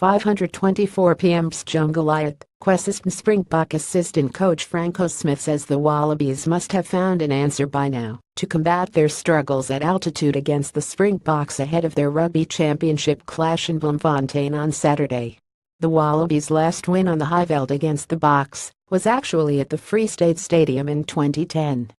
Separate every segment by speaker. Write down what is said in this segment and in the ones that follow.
Speaker 1: 524 PM BSTJohn Goliath. KweséESPNSpringbok assistant coach Franco Smith says the Wallabies must have found an answer by now to combat their struggles at altitude against the Springboks ahead of their rugby championship clash in Bloemfontein on Saturday. The Wallabies' last win on the Highveld against the Boks was actually at the Free State Stadium in 2010.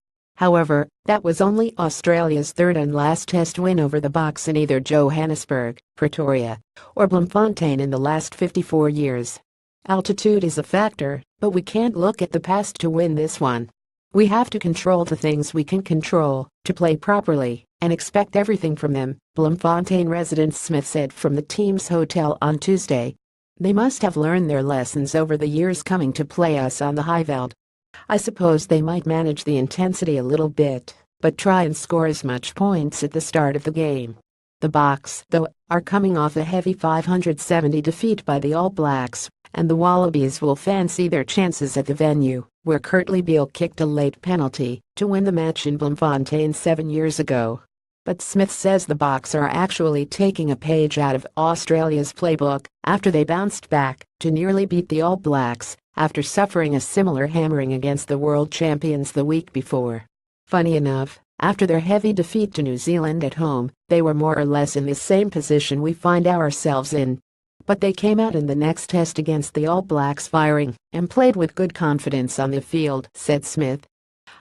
Speaker 1: However, that was only Australia's third and last test win over the Boks in either Johannesburg, Pretoria, or Bloemfontein in the last 54 years. Altitude is a factor, but we can't look at the past to win this one. We have to control the things we can control, to play properly, and expect everything from them, Bloemfontein resident Smith said from the team's hotel on Tuesday. They must have learned their lessons over the years coming to play us on the Highveld. I suppose they might manage the intensity a little bit, but try and score as much points at the start of the game. The Boks, though, are coming off a heavy 570 defeat by the All Blacks, and the Wallabies will fancy their chances at the venue, where Kurtley Beale kicked a late penalty to win the match in Bloemfontein 7 years ago. But Smith says the Boks are actually taking a page out of Australia's playbook after they bounced back to nearly beat the All Blacks after suffering a similar hammering against the world champions the week before. Funny enough, after their heavy defeat to New Zealand at home, they were more or less in the same position we find ourselves in. But they came out in the next test against the All Blacks firing and played with good confidence on the field, said Smith.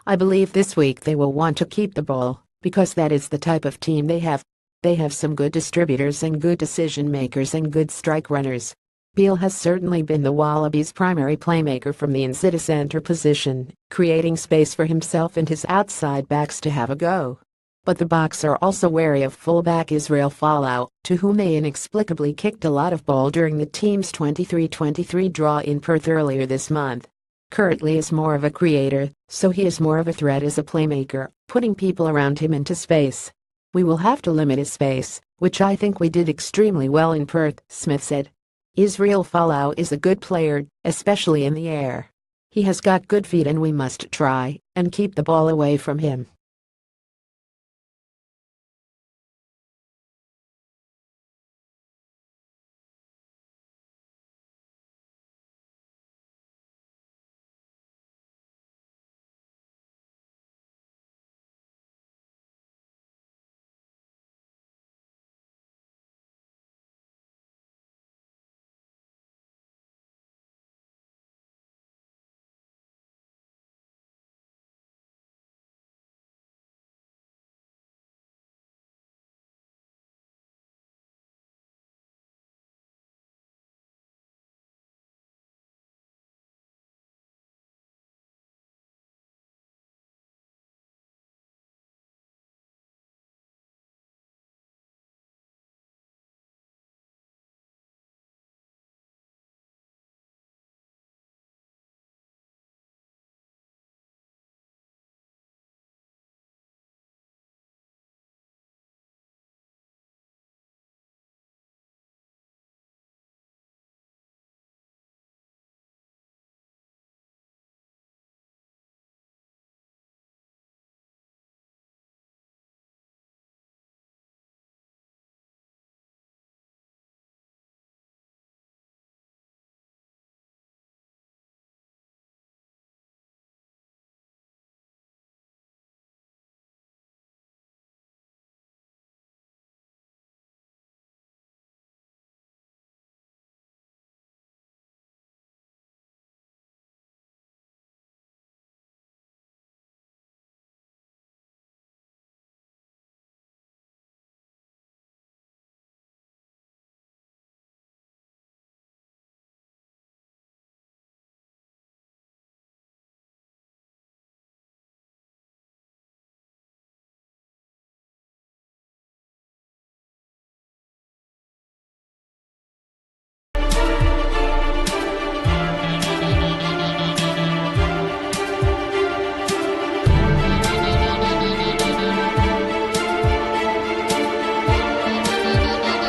Speaker 1: I believe this week they will want to keep the ball, because that is the type of team they have. They have some good distributors and good decision makers and good strike runners. Beale has certainly been the Wallabies' primary playmaker from the inside center position, creating space for himself and his outside backs to have a go. But the Boks are also wary of fullback Israel Folau, to whom they inexplicably kicked a lot of ball during the team's 23-23 draw in Perth earlier this month. Kurtley is more of a creator, so he is more of a threat as a playmaker, putting people around him into space. We will have to limit his space, which I think we did extremely well in Perth, Smith said. Israel Folau is a good player, especially in the air. He has got good feet and we must try and keep the ball away from him.